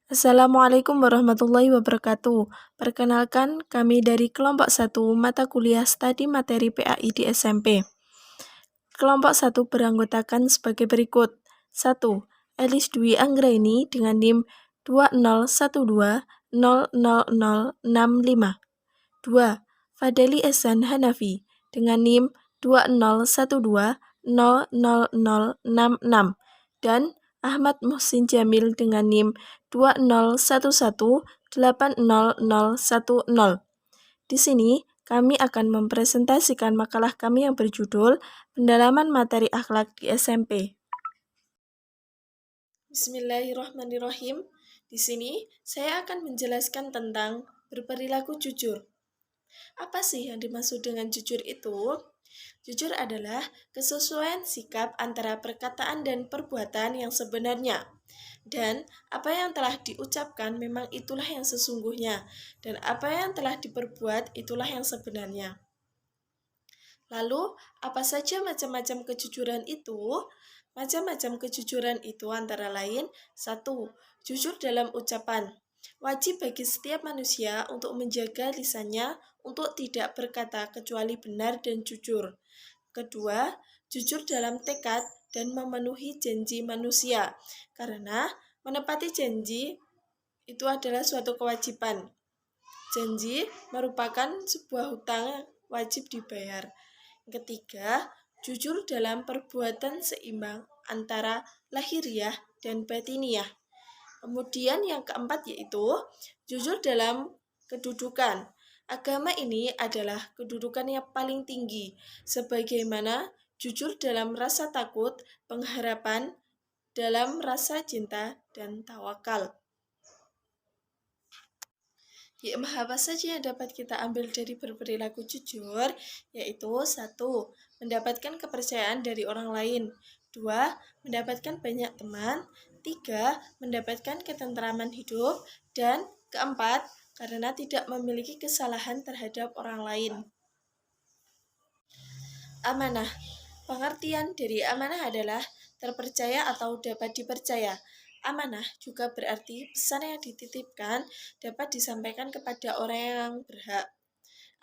Assalamualaikum warahmatullahi wabarakatuh. Perkenalkan, kami dari kelompok 1 mata kuliah studi materi PAI di SMP. Kelompok 1 beranggotakan sebagai berikut. 1. Elis Dwi Anggraini dengan NIM 201200065. 2. Fadeli Ehsan Hanafi dengan NIM 201200066 dan Ahmad Muhsin Jamil dengan NIM 201180010. Di sini kami akan mempresentasikan makalah kami yang berjudul Pendalaman Materi Akhlak di SMP. Bismillahirrahmanirrahim. Di sini saya akan menjelaskan tentang berperilaku jujur. Apa sih yang dimaksud dengan jujur itu? Jujur adalah kesesuaian sikap antara perkataan dan perbuatan yang sebenarnya. Dan apa yang telah diucapkan memang itulah yang sesungguhnya, dan apa yang telah diperbuat itulah yang sebenarnya. Lalu, apa saja macam-macam kejujuran itu? Macam-macam kejujuran itu antara lain: 1. Jujur dalam ucapan. Wajib bagi setiap manusia untuk menjaga lisannya untuk tidak berkata kecuali benar dan jujur. Kedua, jujur dalam tekad dan memenuhi janji manusia, karena menepati janji itu adalah suatu kewajiban. Janji merupakan sebuah hutang wajib dibayar. Ketiga, jujur dalam perbuatan seimbang antara lahiriah dan batiniah. Kemudian yang keempat yaitu jujur dalam kedudukan. Agama ini adalah kedudukan yang paling tinggi, sebagaimana jujur dalam rasa takut, pengharapan, dalam rasa cinta, dan tawakal. Apa saja yang dapat kita ambil dari berperilaku jujur? Yaitu 1. Mendapatkan kepercayaan dari orang lain. 2. Mendapatkan banyak teman. 3. Mendapatkan ketentraman hidup. Dan keempat, karena tidak memiliki kesalahan terhadap orang lain. Amanah. Pengertian dari amanah adalah terpercaya atau dapat dipercaya. Amanah juga berarti pesan yang dititipkan dapat disampaikan kepada orang yang berhak.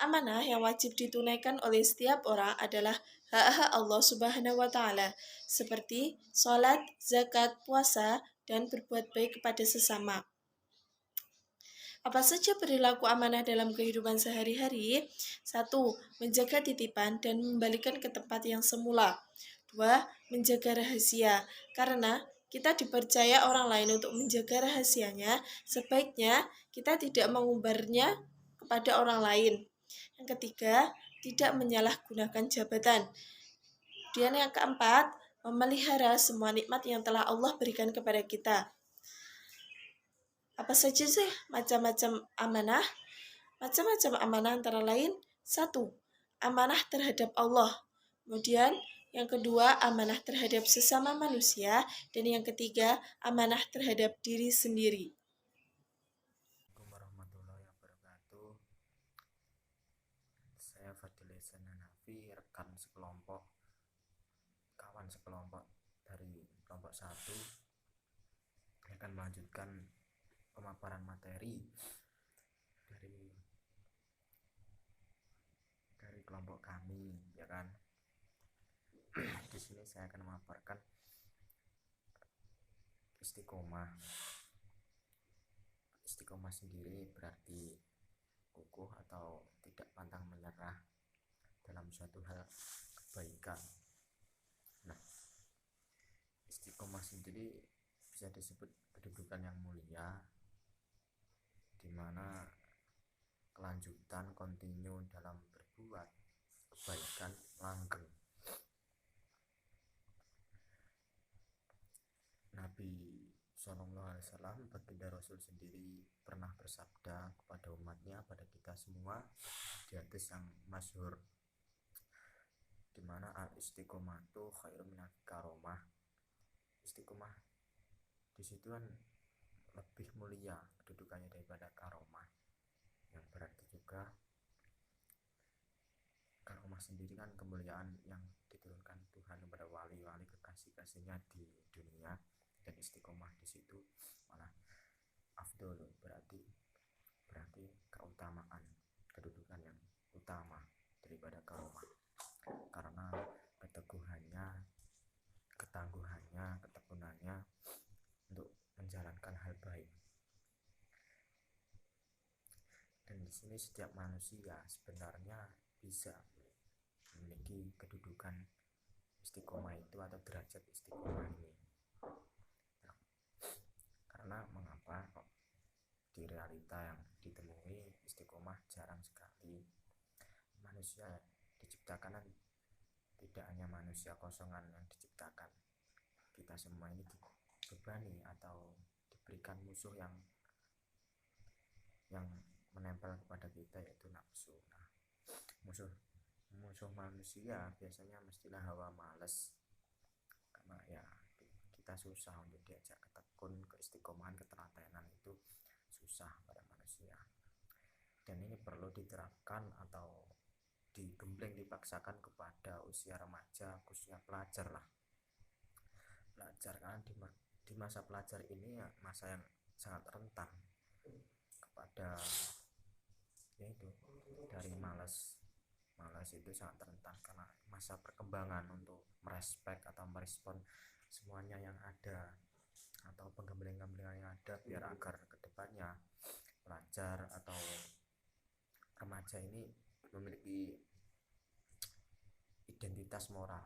Amanah yang wajib ditunaikan oleh setiap orang adalah hak-hak Allah Subhanahu wa Ta'ala, seperti sholat, zakat, puasa, dan berbuat baik kepada sesama. Apa saja perilaku amanah dalam kehidupan sehari-hari? 1. Menjaga titipan dan membalikan ke tempat yang semula. 2. Menjaga rahasia. Karena kita dipercaya orang lain untuk menjaga rahasianya, sebaiknya kita tidak mengumbarnya kepada orang lain. Yang ketiga, tidak menyalahgunakan jabatan. Dan yang keempat, memelihara semua nikmat yang telah Allah berikan kepada kita. Apa saja sih macam-macam amanah? Macam-macam amanah antara lain: 1. Amanah terhadap Allah. Kemudian yang kedua, amanah terhadap sesama manusia. Dan yang ketiga, amanah terhadap diri sendiri. Assalamualaikum warahmatullahi wabarakatuh. Saya Fadeli Ehsan Hanafi, rekan sekelompok, kawan sekelompok dari kelompok 1, akan melanjutkan pemaparan materi dari kelompok kami, ya kan. Di sini saya akan memaparkan istiqomah. Istiqomah sendiri berarti kukuh atau tidak pantang menyerah dalam suatu hal kebaikan. Nah, istiqomah sendiri bisa disebut kedudukan yang mulia, di mana kelanjutan kontinu dalam berbuat kebaikan langgeng. Nabi SAW, baginda Rasul sendiri pernah bersabda kepada umatnya, pada kita semua, di hadis yang masyhur, di mana al istiqomatu khairun minal karomah. Istiqomah di situ kan lebih mulia kedudukannya daripada karomah, yang berarti juga karomah sendiri kan kemuliaan yang diturunkan Tuhan kepada wali-wali kekasih-kasihnya di dunia, dan istiqomah di situ malah baik. Dan di sini setiap manusia sebenarnya bisa memiliki kedudukan istiqomah itu atau derajat istiqomah ini. Nah, karena mengapa kok di realita yang ditemui istiqomah jarang sekali. Manusia diciptakan, tidak hanya manusia kosongan yang diciptakan, kita semua ini dibebani atau diberikan musuh yang menempel kepada kita, yaitu nafsu. Nah, musuh manusia biasanya mestilah hawa malas, karena ya kita susah untuk diajak ketekun, keistiqomahan, ketelatenan itu susah pada manusia. Dan ini perlu diterapkan atau digembleng, dipaksakan kepada usia remaja, khususnya pelajar lah. Pelajar kan di masa pelajar ini ya masa yang sangat rentan kepada yaitu dari malas itu sangat rentan, karena masa perkembangan untuk merespek atau merespon semuanya yang ada atau penggembleng-gemblengan yang ada, biar agar kedepannya pelajar atau remaja ini memiliki identitas moral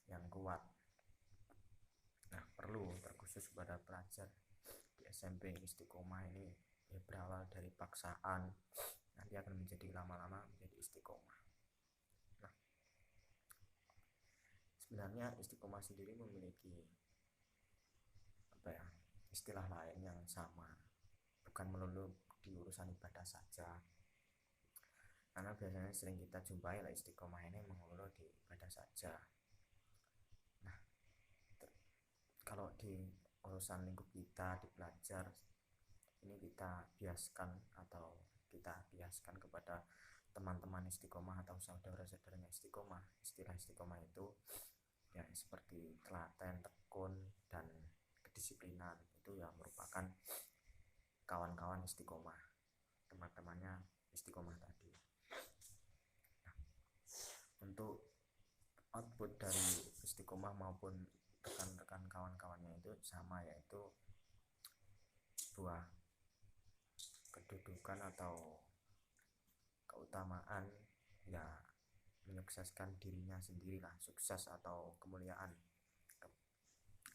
yang kuat. Nah, perlu terkhusus pada pelajar di SMP istiqomah ini ya berawal dari paksaan, nanti akan menjadi lama-lama menjadi istiqomah. Nah, sebenarnya istiqomah sendiri memiliki istilah lain yang sama, bukan melulu di urusan ibadah saja, karena biasanya sering kita jumpai lah istiqomah ini melulu di ibadah saja. Nah, kalau di urusan lingkup kita, di pelajar ini, kita biaskan kepada teman-teman istiqomah atau saudara-saudaranya istiqomah, istilah istiqomah itu ya seperti telaten, tekun, dan kedisiplinan. Itu ya merupakan kawan-kawan istiqomah, teman-temannya istiqomah tadi. Nah, untuk output dari istiqomah maupun rekan-rekan kawan-kawannya itu sama, yaitu sebuah kedudukan atau keutamaan ya menyukseskan dirinya sendirilah, sukses atau kemuliaan,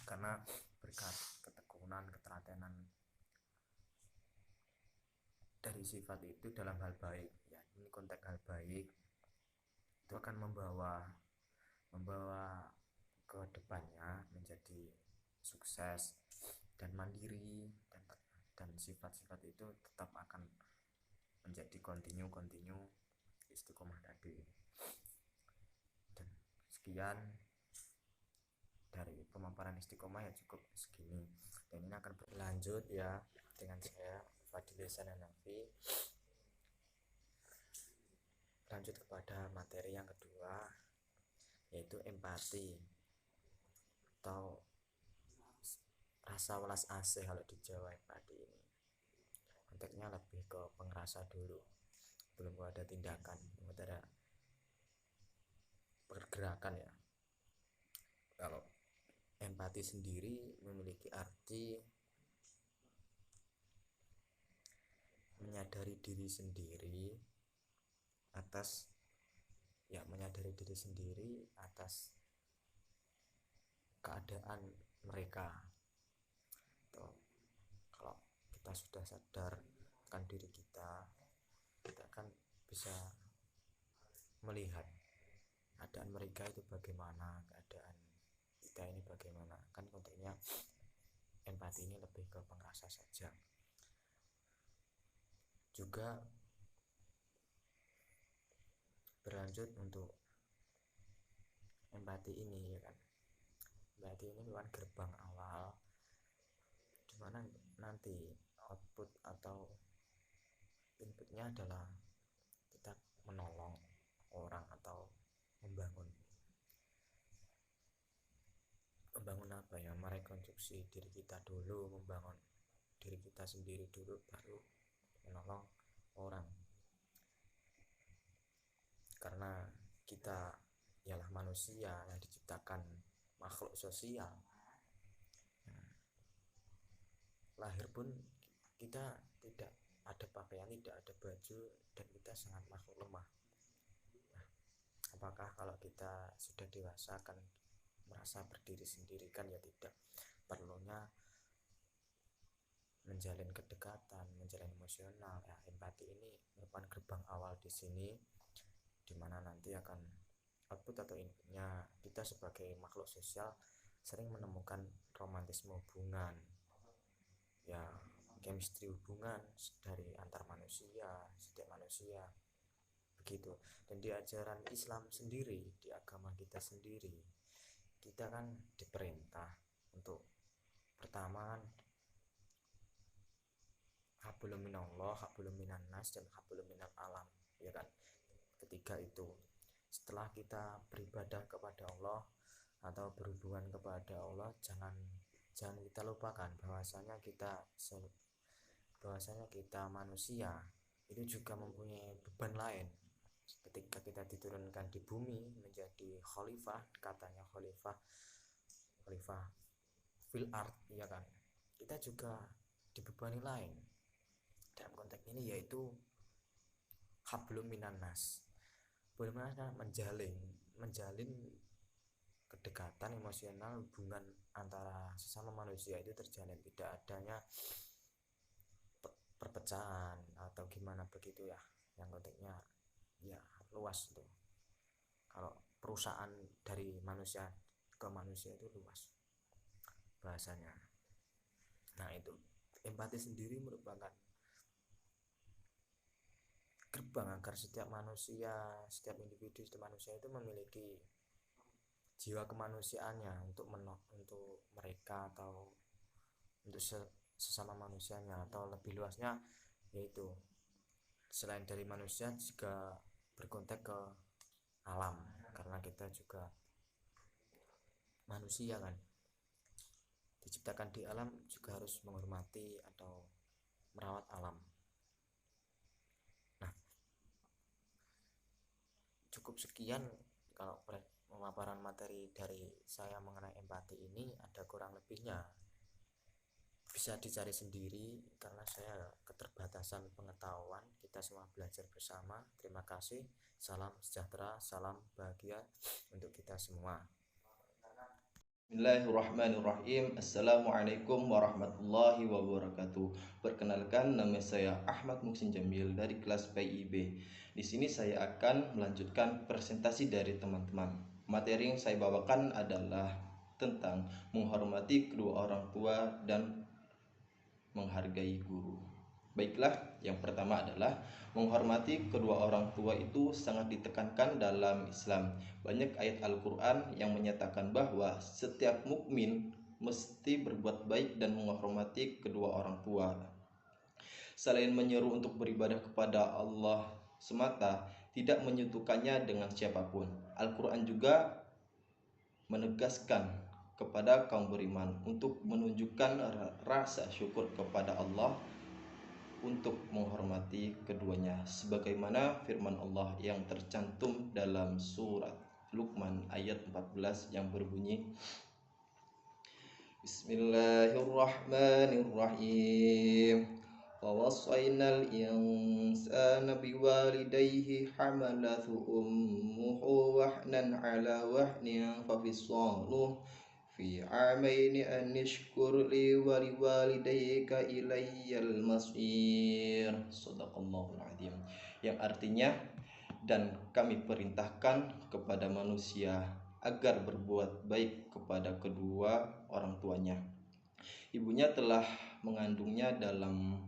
karena berkat ketekunan, ketelatenan dari sifat itu dalam hal baik, ya ini konteks hal baik, itu akan membawa ke depannya menjadi sukses dan mandiri, dan sifat-sifat itu tetap akan menjadi continue istiqomah tadi. Dan sekian dari pemaparan istiqomah ya, cukup segini, dan ini akan berlanjut ya dengan saya Fadil Ihsan Hanafi. Lanjut kepada materi yang kedua, yaitu empati atau rasa welas asih. Kalau di Jawa empati ini konteksnya lebih ke pengerasa dulu, belum ada tindakan, belum ada pergerakan ya. Kalau empati sendiri memiliki arti menyadari diri sendiri atas keadaan mereka. Atau kalau kita sudah sadar akan diri kita akan bisa melihat keadaan mereka itu bagaimana, keadaan kita ini bagaimana. Kan konteksnya empati ini lebih ke pengerasa saja. Juga berlanjut untuk empati ini ya kan. Empati ini merupakan gerbang awal dimana nanti output atau inputnya adalah kita menolong orang atau membangun apa ya, merekonstruksi diri kita dulu, membangun diri kita sendiri dulu, baru menolong orang. Karena kita ialah manusia yang diciptakan makhluk sosial, lahir meskipun kita tidak ada pakaian, tidak ada baju, dan kita sangat makhluk lemah. Nah, apakah kalau kita sudah dewasa akan merasa berdiri sendiri? Kan ya tidak. Perlunya menjalin kedekatan, menjalin emosional. Ya, empati ini merupakan gerbang awal di sini, dimana nanti akan output atau inputnya kita sebagai makhluk sosial sering menemukan romantisme hubungan, ya chemistry hubungan dari antar manusia, setiap manusia begitu. Dan di ajaran Islam sendiri, di agama kita sendiri, kita kan diperintah untuk pertama kan hablum minallah, hablum minan nas, dan hablum minal alam, ya kan. Ketiga itu, setelah kita beribadah kepada Allah atau berhubungan kepada Allah, jangan kita lupakan bahwasanya kita manusia itu juga mempunyai beban lain. Ketika kita diturunkan di bumi menjadi khalifah, katanya khalifah fil art, ya kan, kita juga dibebani lain dalam konteks ini, yaitu hablum minan nas. Bagaimana menjalin kedekatan emosional, hubungan antara sesama manusia itu terjalin, tidak adanya perpecahan atau gimana begitu ya, yang konteksnya ya luas tuh. Kalau perusahaan dari manusia ke manusia itu luas bahasanya. Nah, itu empati sendiri merupakan gerbang agar setiap manusia, setiap individu, setiap manusia itu memiliki jiwa kemanusiaannya untuk mereka atau untuk sesama manusianya, atau lebih luasnya yaitu selain dari manusia juga berkontak ke alam, karena kita juga manusia kan, diciptakan di alam, juga harus menghormati atau merawat alam. Nah, cukup sekian kalau pemaparan materi dari saya mengenai empati ini. Ada kurang lebihnya bisa dicari sendiri karena saya keterbatasan pengetahuan. Kita semua belajar bersama. Terima kasih. Salam sejahtera, salam bahagia untuk kita semua. Bismillahirrahmanirrahim. Assalamualaikum warahmatullahi wabarakatuh. Perkenalkan, nama saya Ahmad Muhsin Jamil dari kelas PIB. Di sini saya akan melanjutkan presentasi dari teman-teman. Materi yang saya bawakan adalah tentang menghormati kedua orang tua dan menghargai guru. Baiklah, yang pertama adalah menghormati kedua orang tua itu sangat ditekankan dalam Islam. Banyak ayat Al-Quran yang menyatakan bahwa setiap mukmin mesti berbuat baik dan menghormati kedua orang tua. Selain menyeru untuk beribadah kepada Allah semata, tidak menyentuhkannya dengan siapapun. Al-Quran juga menegaskan kepada kaum beriman untuk menunjukkan rasa syukur kepada Allah untuk menghormati keduanya, sebagaimana firman Allah yang tercantum dalam surat Luqman ayat 14 yang berbunyi, Bismillahirrahmanirrahim. Wawasainal insana biwalidayhi hamalathu ummuhu wahnan ala wahnin fafisaluh fi amaini an nishkur li wa liwalidayka ilayyal masir. Shadaqallahul azim. Yang artinya, dan kami perintahkan kepada manusia agar berbuat baik kepada kedua orang tuanya. Ibunya telah mengandungnya dalam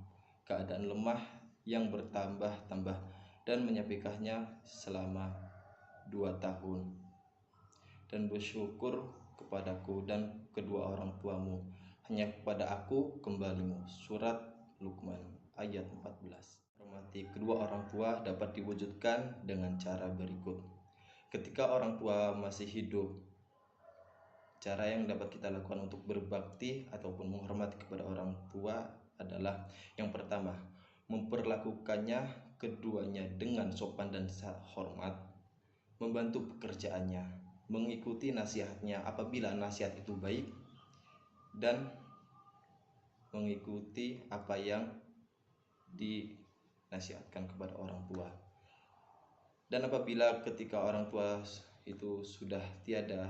keadaan lemah yang bertambah-tambah dan menyapikahnya selama 2 tahun, dan bersyukur kepadaku dan kedua orang tuamu, hanya kepada aku kembalimu. Surat Luqman ayat 14. Hormati kedua orang tua dapat diwujudkan dengan cara berikut. Ketika orang tua masih hidup, cara yang dapat kita lakukan untuk berbakti ataupun menghormati kepada orang tua adalah, yang pertama, memperlakukannya keduanya dengan sopan dan hormat, membantu pekerjaannya, mengikuti nasihatnya apabila nasihat itu baik, dan mengikuti apa yang dinasihatkan kepada orang tua. Dan apabila ketika orang tua itu sudah tiada,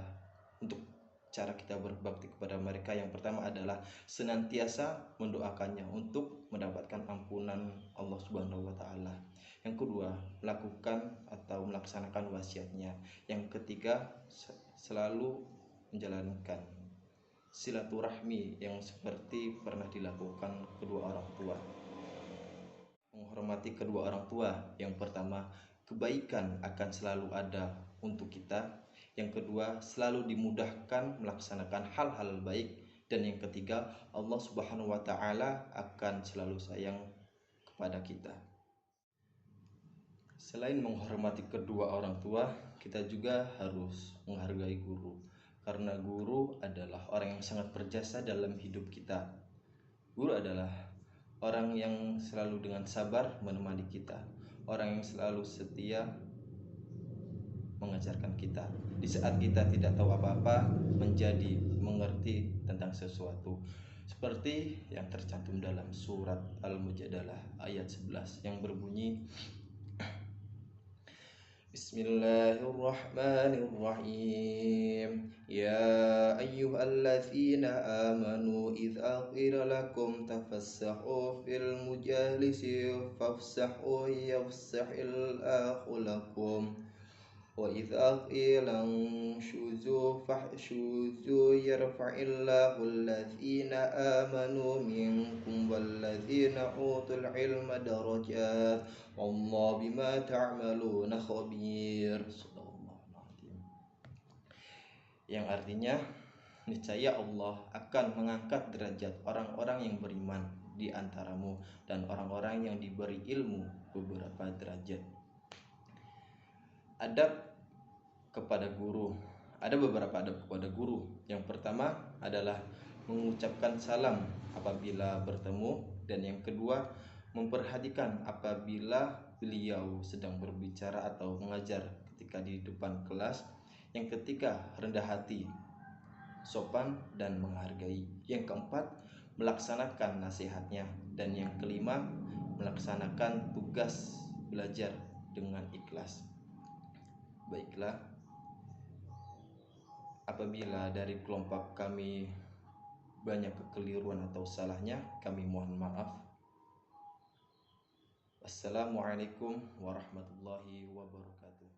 untuk cara kita berbakti kepada mereka yang pertama adalah senantiasa mendoakannya untuk mendapatkan ampunan Allah Subhanahu wa taala. Yang kedua, melakukan atau melaksanakan wasiatnya. Yang ketiga, selalu menjalankan silaturahmi yang seperti pernah dilakukan kedua orang tua. Menghormati kedua orang tua, yang pertama, kebaikan akan selalu ada untuk kita. Yang kedua, selalu dimudahkan melaksanakan hal-hal baik. Dan yang ketiga, Allah Subhanahu wa taala akan selalu sayang kepada kita. Selain menghormati kedua orang tua, kita juga harus menghargai guru. Karena guru adalah orang yang sangat berjasa dalam hidup kita. Guru adalah orang yang selalu dengan sabar menemani kita, orang yang selalu setia mengajarkan kita. Di saat kita tidak tahu apa-apa, menjadi mengerti tentang sesuatu. Seperti yang tercantum dalam surat Al-Mujadalah ayat 11 yang berbunyi, Bismillahirrahmanirrahim. Ya ayyuhalladzina amanu idza qila lakum tafassahu fil mujalisi fafsahu yafsahil akhu lakum wa idza qila shuzu fahshuzu yarfa'illahu alladzina amanu minkum walladzina utul ilma darajat wallahu bima ta'maluna khabir. Yang artinya, niscaya Allah akan mengangkat derajat orang-orang yang beriman di antaramu dan orang-orang yang diberi ilmu beberapa derajat. Adab kepada guru. Ada beberapa adab kepada guru. Yang pertama adalah mengucapkan salam apabila bertemu, dan yang kedua, memperhatikan apabila beliau sedang berbicara atau mengajar ketika di depan kelas. Yang ketiga, rendah hati, sopan dan menghargai. Yang keempat, melaksanakan nasihatnya. Dan yang kelima, melaksanakan tugas belajar dengan ikhlas. Baiklah, apabila dari kelompok kami banyak kekeliruan atau salahnya, kami mohon maaf. Assalamualaikum warahmatullahi wabarakatuh.